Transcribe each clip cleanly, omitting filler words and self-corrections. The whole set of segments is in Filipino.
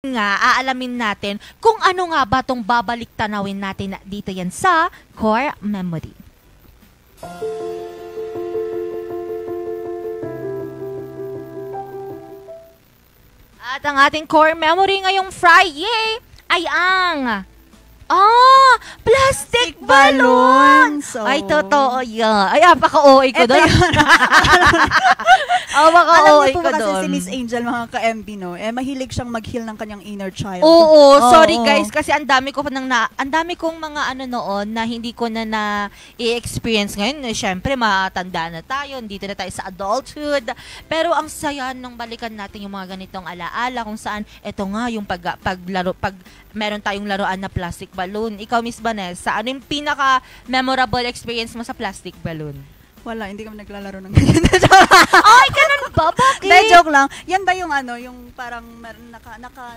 nga, aalamin natin kung ano nga ba tong babalik tanawin natin dito yan sa Core Memory. At ang ating Core Memory ngayong Friday ay ang plastic balloon! So, Ay, totoo yan. Ay, apaka-OA ko doon. alam niyo po ko kasi doon. si Miss Angel, mga ka-MB, no? Mahilig siyang mag-heal ng kanyang inner child. Oo, sorry guys kasi ang dami kong mga noon na hindi ko na i-experience ngayon. Syempre matanda na tayo, dito na tayo sa adulthood. Pero ang saya nung balikan natin yung mga ganitong alaala kung saan eto nga yung pag meron tayong laruan na plastic balloon. Ikaw, Miss Vanessa, ano yung pinaka-memorable experience mo sa plastic balloon? Wala, hindi kami naglalaro ng ganyan. Ay, ganun ba? Bakit? Hindi, joke lang. Yan ba yung yung parang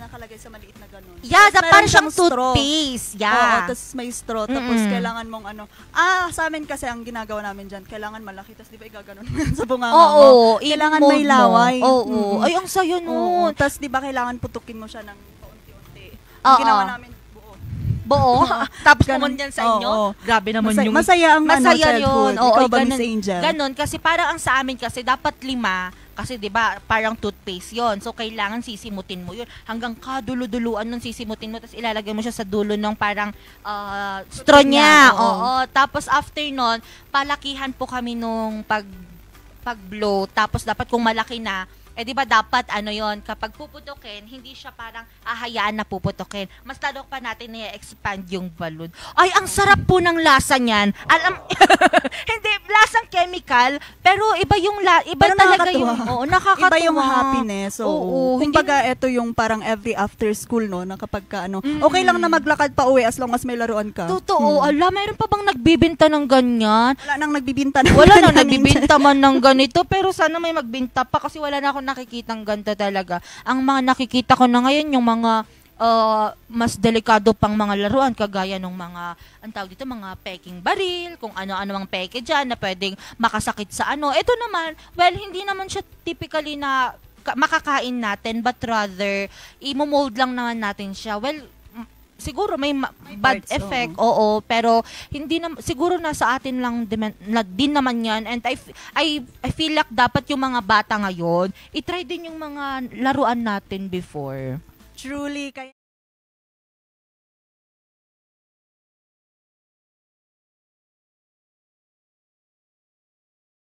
nakalagay sa maliit na ganun? Yeah, Tapos meron parang siyang straw. toothpaste. Oo, Yeah. tapos may straw. Tapos kailangan mong sa amin kasi ang ginagawa namin dyan, kailangan malaki. Tapos di ba igaganon mo sa bunganga mo? Oo, Kailangan i-mold may laway. mo. Oo. Ay, ang sayo nun. Tapos di ba kailangan putukin mo siya ng paunti-unti. Oo. Ang ginawa namin buo. Buo. Tapos Ganun. pumunta yan sa inyo. Oo. Grabe naman yung... Masaya ang Masaya childhood. yun. Oo, Ikaw ba, ganun, Miss Angel? Ganun, kasi parang ang sa amin kasi dapat 5, kasi 'di ba parang toothpaste 'yon. So kailangan sisimutin mo 'yun hanggang kadulo-duluan nun sisimutin mo tapos ilalagay mo siya sa dulo ng parang straw niya. Oo. Tapos after nun, palakihan po kami nung pag-blow. Tapos dapat kung malaki na, di ba dapat yon kapag puputukin, hindi siya parang ahayaan na puputukin. Mas lalo pa natin i-expand yung balloon. Ay, ang sarap po ng lasa niyan. Hindi, lasang chemical, pero iba yung iba Pero talaga nakakatuwa. yung, nakakatuwa. Iba yung happiness. Oo. Kumbaga, ito yung parang every after school, no? Na kapag okay lang na maglakad pa uwi as long as may laruan ka. Totoo. Mayroon pa bang nagbibinta ng ganyan? Wala nang nagbibinta ng Wala nang nagbibinta man ng ganito, pero sana may magbinta pa kasi wala na akong nakikitang ganito talaga. Ang mga nakikita ko na ngayon, yung mga mas delikado pang mga laruan, kagaya ng mga, ang tawag dito, mga peking baril, kung ano-ano ang peke dyan na pwedeng makasakit sa ano. Ito naman, well, hindi naman siya typically na makakain natin, but rather, i-mold lang naman natin siya. Well, siguro may bad parts, effect, oo, pero hindi na siguro nasa atin lang din naman 'yan, and I feel like dapat yung mga bata ngayon i-try din yung mga laruan natin before. Truly, kaya